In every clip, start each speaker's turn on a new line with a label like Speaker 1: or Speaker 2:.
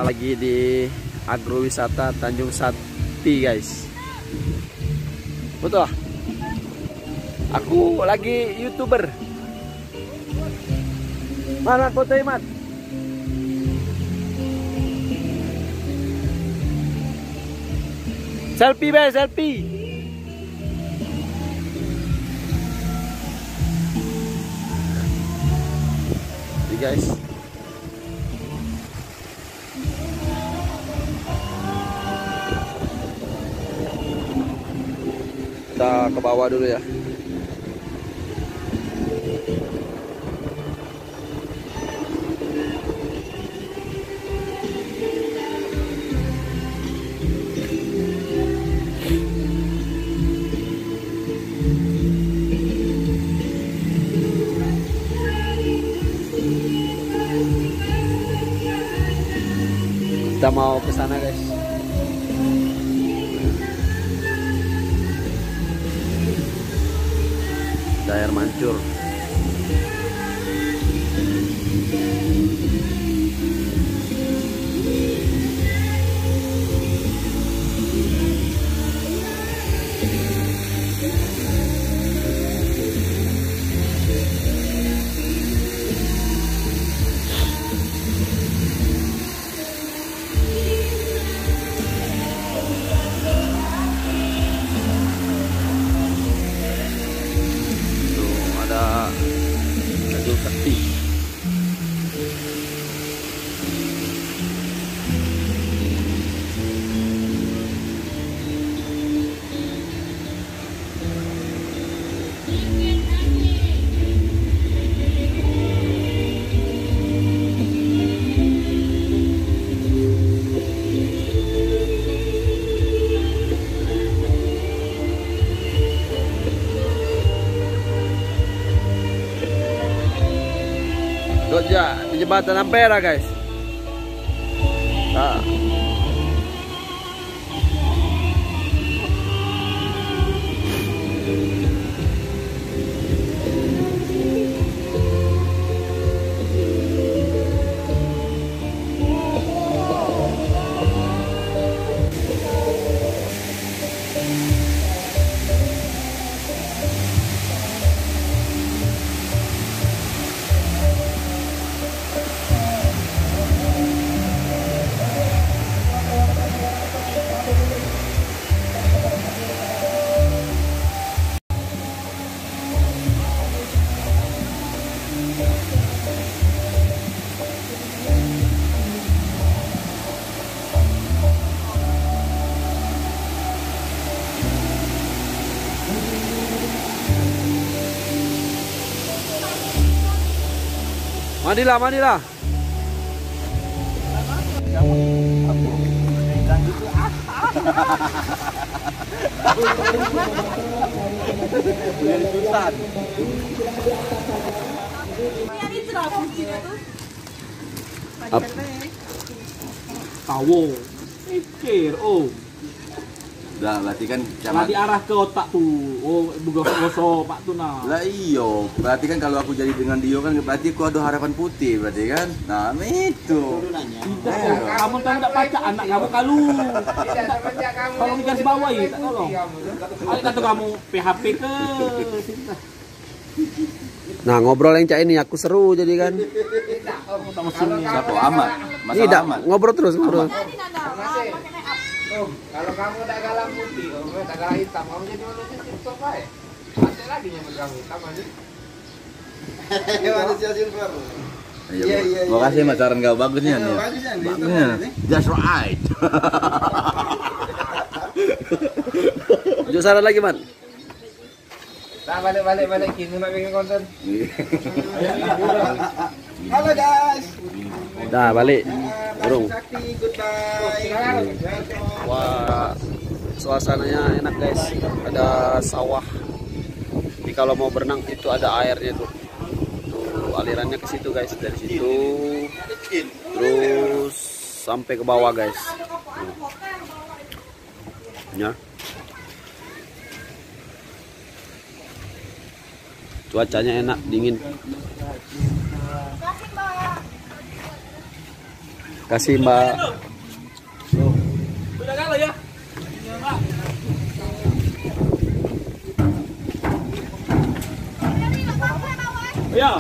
Speaker 1: Lagi di agrowisata Tanjung Sati, guys. Betul. Aku lagi YouTuber. Mana foto Imat? Selfie be, selfie. Nih, guys. Kita ke bawah dulu ya. Kita mau ke sana, guys. Air mancur. Sakti. Doja di jembatan Ampera, guys. Nah. Mandilah, mandilah.
Speaker 2: Tawo, pikir, oh.
Speaker 3: Udah, berarti kan
Speaker 2: Lah diarah ke otak tuh. Oh, gosok Pak tuh nah.
Speaker 3: Lah iyo, berarti kan kalau aku jadi dengan Dio kan berarti aku ada harapan putih berarti kan. Nah, itu.
Speaker 2: Tidak, kamu kan enggak baca anak kamu kalau. Kalau dikasih bawah ya, tak tolong. Ayo kata kamu PHP ke.
Speaker 1: Nah, ngobrol yang cak ini aku seru jadi kan.
Speaker 3: Siapa amat? Masa
Speaker 1: Tidak,
Speaker 3: amat.
Speaker 1: ngobrol terus, ngobrol.
Speaker 4: Kalau kamu tak galah putih, kamu tak galah hitam, kamu jadi manusia silver baik. Ada lagi yang kamu hitam aja.
Speaker 5: Manusia silver.
Speaker 3: Iya. Makasih Mas, saran kau bagusnya nih. Bagusnya. Just right.
Speaker 1: Jujur saran lagi, Man.
Speaker 4: Nah, balik kini nak bikin konten.
Speaker 5: Halo guys.
Speaker 1: Dah, balik. burung.
Speaker 4: Sakti, goodbye.
Speaker 1: Wah, suasananya enak guys. Ada sawah. Jadi kalau mau berenang itu ada airnya tuh. Tuh alirannya ke situ guys. Dari situ terus sampai ke bawah guys. Ya. Cuacanya enak, dingin. Kasih Mbak.
Speaker 2: Udah galau ya? Ya.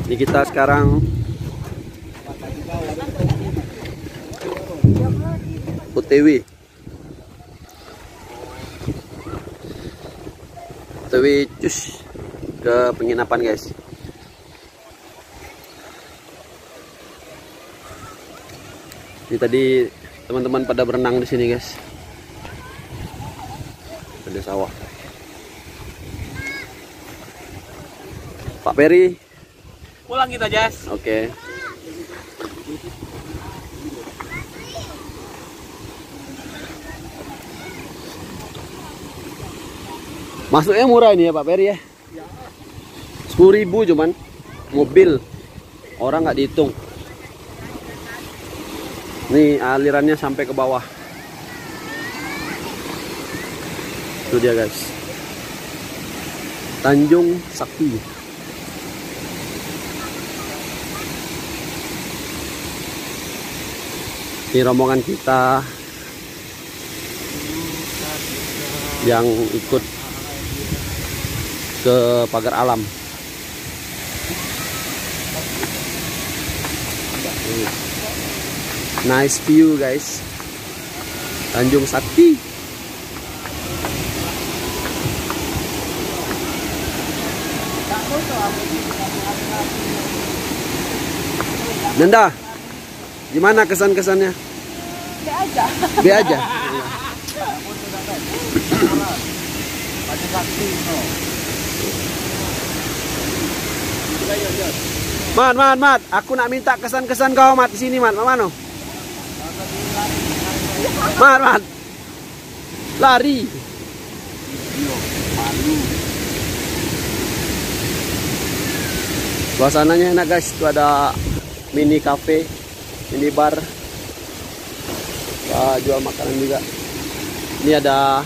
Speaker 1: Ini kita sekarang OTW. OTW cus ke penginapan guys. Ini tadi teman-teman pada berenang di sini guys. Ada sawah. Pak Peri.
Speaker 2: Pulang kita, Jas.
Speaker 1: Oke. Masuknya murah ini ya Pak Peri ya. 10.000 cuman mobil, orang nggak dihitung. Nih alirannya sampai ke bawah. Itu dia guys, Tanjung Sakti. Ini rombongan kita yang ikut ke pagar alam. Nice view guys, Tanjung Sakti. Nanda, gimana kesan-kesannya?
Speaker 5: B aja.
Speaker 1: B aja. Mat, aku nak minta kesan-kesan kau Mat di sini Mat, mana? Mat, lari. Suasananya enak guys, itu ada mini cafe, mini bar, jual makanan juga. Ini ada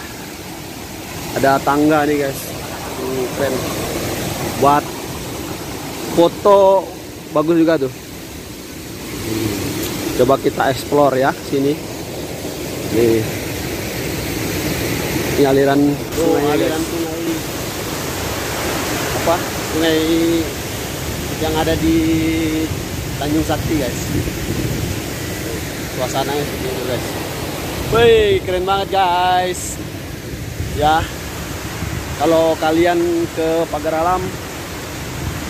Speaker 1: tangga nih guys, keren. Buat foto bagus juga tuh. Coba kita explore ya sini. Nih. Ini aliran sungai, aliran sungai apa? Sungai yang ada di Tanjung Sakti guys. Suasananya seperti itu guys. Wih, keren banget guys. Ya, kalau kalian ke pagar alam,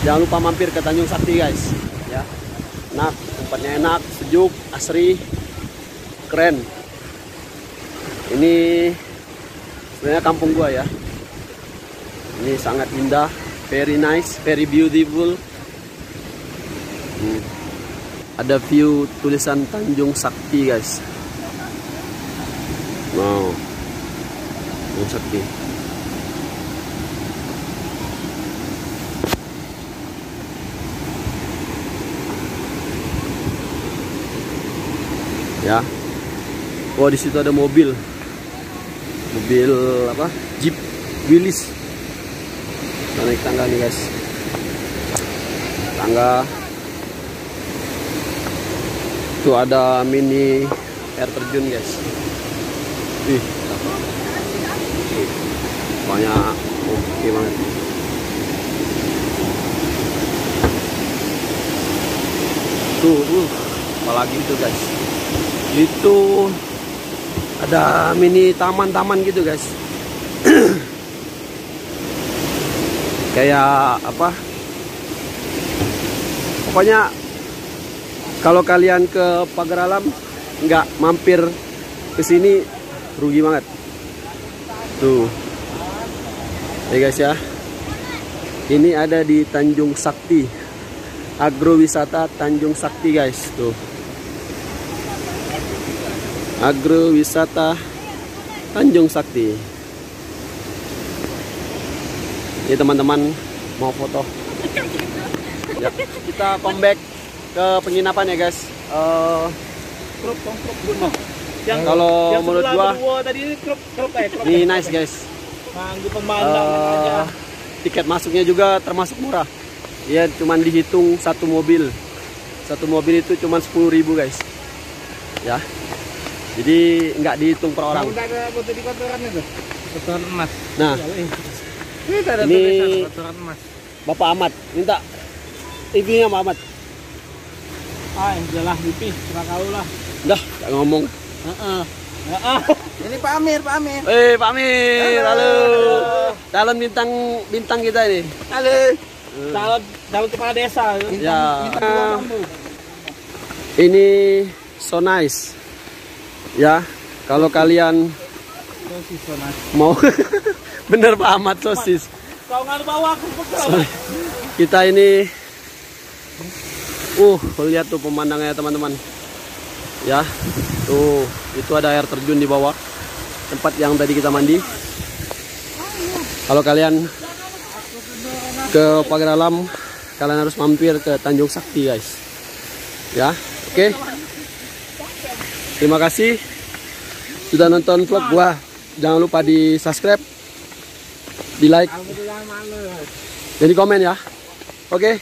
Speaker 1: jangan lupa mampir ke Tanjung Sakti guys. Ya, enak, tempatnya enak, sejuk, asri, keren. Ini sebenarnya kampung gua ya. Ini sangat indah, very nice, very beautiful. Ada view tulisan Tanjung Sakti guys. Wow, Tanjung Sakti. Ya. Oh, di situ ada mobil apa? Jeep Willys. Kita naik tangga nih guys. Tangga. Tuh ada mini air terjun guys. Ih, banyak, oke banget. Tuh, apalagi itu guys. Itu ada mini taman-taman gitu guys. Kayak apa? Pokoknya kalau kalian ke pagar alam nggak mampir ke sini rugi banget. Tuh. Ya guys ya. Ini ada di Tanjung Sakti, agrowisata Tanjung Sakti guys, tuh. Agrowisata Tanjung Sakti. Ini teman-teman mau foto. Ya, kita comeback ke penginapan ya guys.
Speaker 2: Yang
Speaker 1: Kalau
Speaker 2: yang
Speaker 1: menurut
Speaker 2: sebelah
Speaker 1: gua
Speaker 2: berdua tadi ini crop
Speaker 1: ini nice guys.
Speaker 2: Manggu pemandangan aja.
Speaker 1: Tiket masuknya juga termasuk murah. Ya cuman dihitung satu mobil. Satu mobil itu cuman 10.000 guys. Ya. Jadi nggak dihitung per orang.
Speaker 4: Udah ada foto di kotoran itu.
Speaker 2: Kotoran emas.
Speaker 1: Nah,
Speaker 4: Ini ada
Speaker 1: ini
Speaker 4: tulisan kotoran emas.
Speaker 1: Bapak Ahmad minta TV-nya Pak Ahmad.
Speaker 2: Ah, jelah pipi, kau lah.
Speaker 1: Udah, nggak ngomong.
Speaker 4: Ini Pak Amir, Pak Amir.
Speaker 1: Pak Amir, halo. Calon bintang kita ini.
Speaker 4: Halo.
Speaker 2: Calon kepala desa.
Speaker 1: Ya. Ini so nice. Ya, kalau kalian mau bener Pak Ahmad sosis.
Speaker 2: Kau nggak bawa aku pegel.
Speaker 1: Kita ini lihat tuh pemandangannya teman-teman. Ya, tuh itu ada air terjun di bawah tempat yang tadi kita mandi. Kalau kalian ke Pagar Alam, kalian harus mampir ke Tanjung Sakti guys. Ya, oke. Terima kasih sudah nonton vlog gua. Jangan lupa di subscribe, di like, dan di komen ya. Oke.